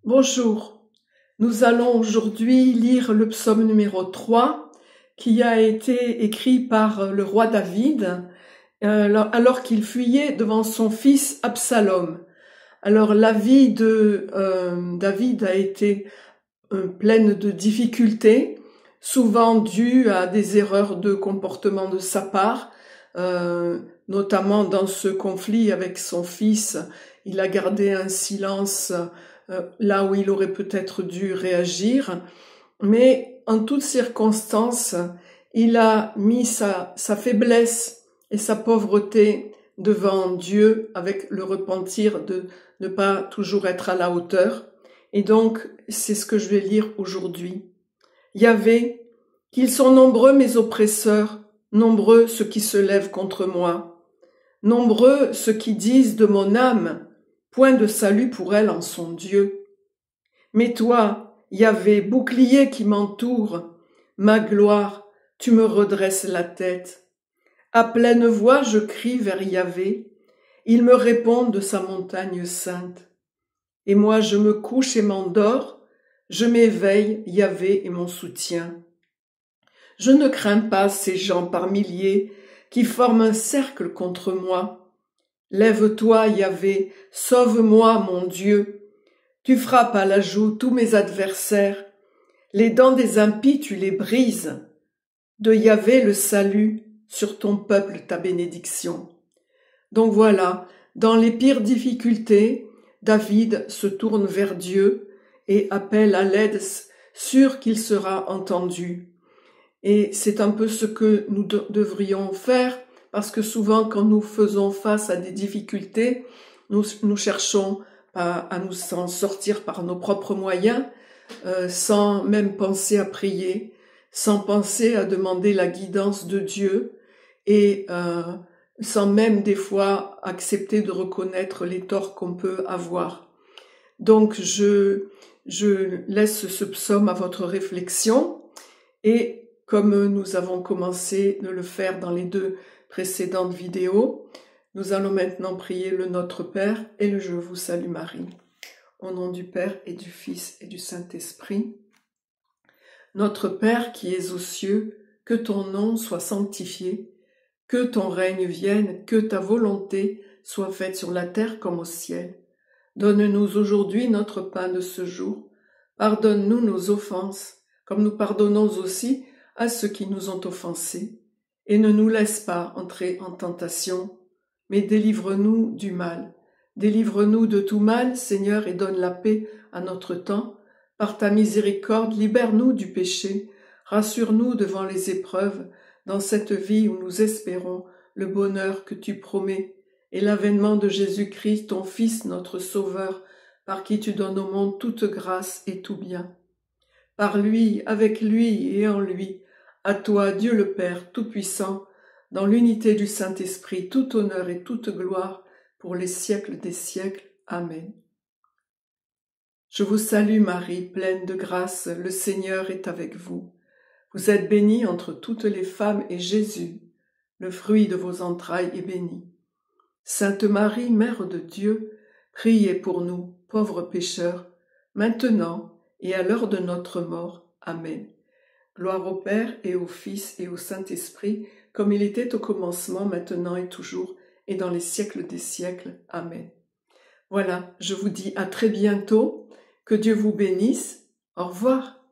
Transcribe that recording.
Bonjour, nous allons aujourd'hui lire le psaume numéro 3 qui a été écrit par le roi David alors qu'il fuyait devant son fils Absalom. Alors la vie de David a été pleine de difficultés, souvent dues à des erreurs de comportement de sa part, notamment dans ce conflit avec son fils. Il a gardé un silence là où il aurait peut-être dû réagir, mais en toutes circonstances, il a mis sa faiblesse et sa pauvreté devant Dieu avec le repentir de ne pas toujours être à la hauteur. Et donc, c'est ce que je vais lire aujourd'hui. Yahvé, qu'ils sont nombreux mes oppresseurs, nombreux ceux qui se lèvent contre moi, nombreux ceux qui disent de mon âme, point de salut pour elle en son Dieu. Mais toi, Yahvé, bouclier qui m'entoure, ma gloire, tu me redresses la tête. À pleine voix, je crie vers Yahvé, il me répond de sa montagne sainte. Et moi, je me couche et m'endors, je m'éveille, Yahvé est mon soutien. Je ne crains pas ces gens par milliers qui forment un cercle contre moi. Lève-toi, Yahvé, sauve-moi, mon Dieu. Tu frappes à la joue tous mes adversaires. Les dents des impies, tu les brises. De Yahvé le salut, sur ton peuple ta bénédiction. Donc voilà, dans les pires difficultés, David se tourne vers Dieu et appelle à l'aide, sûr qu'il sera entendu. Et c'est un peu ce que nous devrions faire, parce que souvent quand nous faisons face à des difficultés, nous cherchons à nous en sortir par nos propres moyens, sans même penser à prier, sans penser à demander la guidance de Dieu et sans même des fois accepter de reconnaître les torts qu'on peut avoir. Donc je laisse ce psaume à votre réflexion et comme nous avons commencé de le faire dans les 2 précédentes vidéos, nous allons maintenant prier le Notre Père et le Je vous salue Marie. Au nom du Père et du Fils et du Saint-Esprit. Notre Père qui es aux cieux, que ton nom soit sanctifié, que ton règne vienne, que ta volonté soit faite sur la terre comme au ciel. Donne-nous aujourd'hui notre pain de ce jour. Pardonne-nous nos offenses, comme nous pardonnons aussi à ceux qui nous ont offensés. Et ne nous laisse pas entrer en tentation, mais délivre-nous du mal. Délivre-nous de tout mal, Seigneur, et donne la paix à notre temps. Par ta miséricorde, libère-nous du péché. Rassure-nous devant les épreuves, dans cette vie où nous espérons le bonheur que tu promets et l'avènement de Jésus-Christ, ton Fils, notre Sauveur, par qui tu donnes au monde toute grâce et tout bien. Par lui, avec lui et en lui, à toi, Dieu le Père Tout-Puissant, dans l'unité du Saint-Esprit, tout honneur et toute gloire pour les siècles des siècles. Amen. Je vous salue Marie, pleine de grâce, le Seigneur est avec vous. Vous êtes bénie entre toutes les femmes et Jésus, le fruit de vos entrailles, est béni. Sainte Marie, Mère de Dieu, priez pour nous, pauvres pécheurs, maintenant et à l'heure de notre mort. Amen. Gloire au Père et au Fils et au Saint-Esprit, comme il était au commencement, maintenant et toujours, et dans les siècles des siècles. Amen. Voilà, je vous dis à très bientôt, que Dieu vous bénisse. Au revoir.